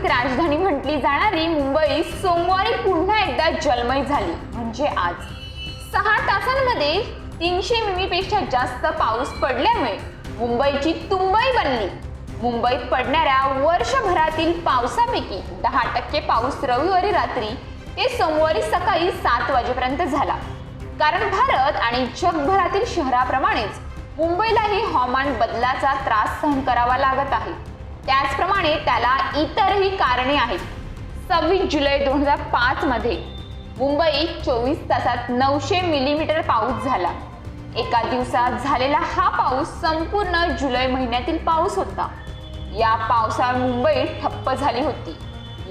राजधानी म्हटली जाणारी मुंबई सोमवारी पुन्हा एकदा जलमय झाली। म्हणजे आज 6 तासांमध्ये 300 मिमीपेक्षा जास्त पाऊस पडल्यामुळे मुंबईची तुंबई बनली। मुंबईत पडणाऱ्या वर्षभरातील पावसापैकी 10% पाऊस रविवारी रात्री ते सोमवारी सकाळी 7 वाजेपर्यंत झाला। कारण भारत आणि जगभरातील शहराप्रमाणेच मुंबईलाही हवामान बदलाचा त्रास सहन करावा लागत आहे। त्याचप्रमाणे त्याला इतरही कारणे आहेत। 26 जुलै 2005 मध्ये मुंबईत 24 तासात 900 मिलीमीटर पाऊस झाला। एका दिवसात झालेला हा पाऊस संपूर्ण जुलै महिन्यातील पाऊस होता। या पावसात मुंबई ठप्प झाली होती।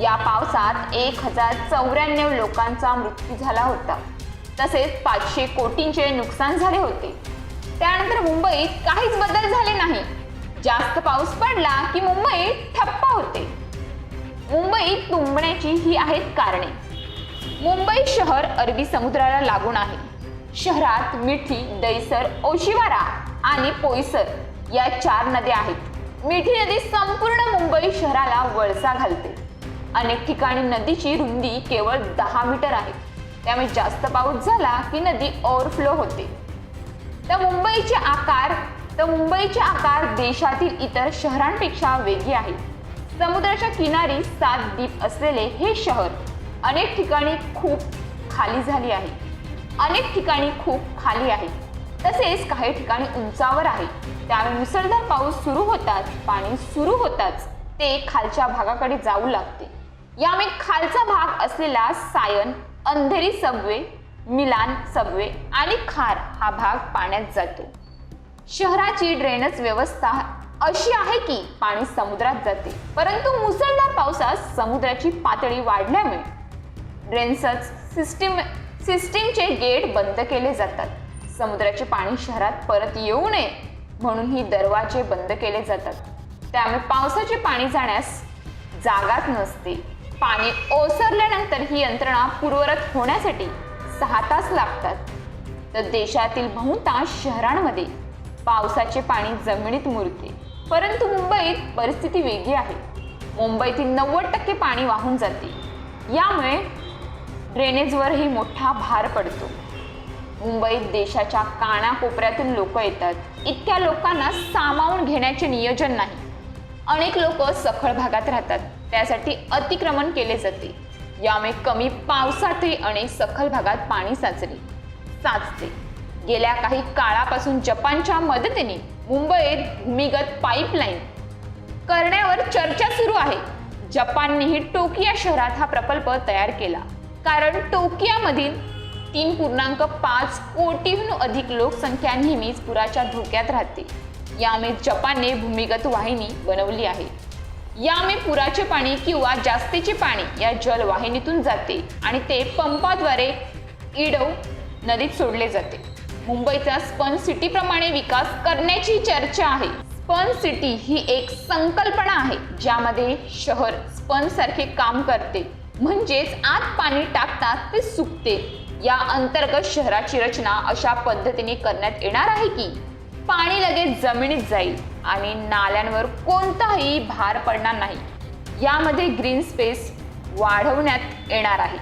या पावसात 1094 लोकांचा मृत्यू झाला होता, तसेच 500 कोटींचे नुकसान झाले होते। त्यानंतर मुंबईत काहीच बदल झाले नाही। जास्त पाऊस पडला की मुंबई ठप्प होते। मुंबईत तुंबण्याची ही आहेत कारणे। मुंबई शहर अरबी समुद्राला लागून आहे। शहरात मिठी, दहिसर, ओशिवारा आणि पोईसर या 4 नद्या आहेत। मिठी नदी संपूर्ण मुंबई शहराला वळसा घालते। अनेक ठिकाणी नदीची रुंदी केवळ 10 मीटर आहे। त्यामुळे जास्त पाऊस झाला की नदी ओव्हरफ्लो होते। तर मुंबईचे आकार देशातील इतर शहरांपेक्षा वेगळे आहे। समुद्राच्या किनारी 7 द्वीप असलेले हे शहर अनेक ठिकाणी खूप खाली आहे। तसेच काही ठिकाणी उंचावर आहे। त्यामुळे मुसळधार पाणी सुरू होताच ते खालच्या भागाकडे जाऊ लागते। यामुळे खालचा भाग असलेला सायन, अंधेरी सबवे, मिलान सबवे आणि खार हा भाग पाण्यात जातो। शहराची ड्रेनेज व्यवस्था अशी आहे की पाणी समुद्रात जाते, परंतु मुसळधार पावसात समुद्राची पातळी वाढल्यामुळे ड्रेनेज सिस्टीमचे गेट बंद केले जातात। समुद्राचे पाणी शहरात परत येऊ नये म्हणून ही दरवाजे बंद केले जातात। त्यामुळे पावसाचे पाणी जाण्यास जागाच नसते। पाणी ओसरल्यानंतर ही यंत्रणा पूर्ववत होण्यासाठी 6 तास लागतात। तर देशातील बहुतांश शहरांमध्ये पावसाचे पाणी जमिनीत मुरते, परंतु मुंबईत परिस्थिती वेगळी आहे। मुंबईतील 90% पाणी वाहून जाते। यामुळे ड्रेनेजवरही मोठा भार पडतो। मुंबईत देशाच्या कानाकोपऱ्यातून लोक येतात। इतक्या लोकांना सामावून घेण्याचे नियोजन नाही। अनेक लोक सखल भागात राहतात, त्यासाठी अतिक्रमण केले जाते। यामुळे कमी पावसातही अनेक सखल भागात पाणी साचते। गेल्या काही काळापासून जपानच्या मदतीने मुंबईत भूमिगत पाईपलाईन करण्यावर चर्चा सुरू आहे। जपाननेही टोकियो शहरात हा प्रकल्प तयार केला, कारण टोकियोमधील 3.5 कोटीहून अधिक लोकसंख्या नेहमीच पुराच्या धोक्यात राहते। यामुळे जपानने भूमिगत वाहिनी बनवली आहे। यामुळे पुराचे पाणी किंवा जास्तीचे पाणी या जलवाहिनीतून जाते आणि ते पंपाद्वारे इडो नदीत सोडले जाते। मुंबईचा स्पन सिटी प्रमाणे विकास करण्याची चर्चा आहे। स्पन सिटी ही एक संकल्पना आहे ज्यामध्ये शहर स्पन सारखे काम करते, म्हणजेच आत पाणी टाकतात ते सुकते। या अंतर्गत शहराची रचना अशा पद्धतीने करण्यात येणार आहे की पाणी लगेच जमिनीत जाईल आणि नाल्यांवर कोणताही भार पडणार नाही। यामध्ये ग्रीन स्पेस वाढवण्यात येणार आहे।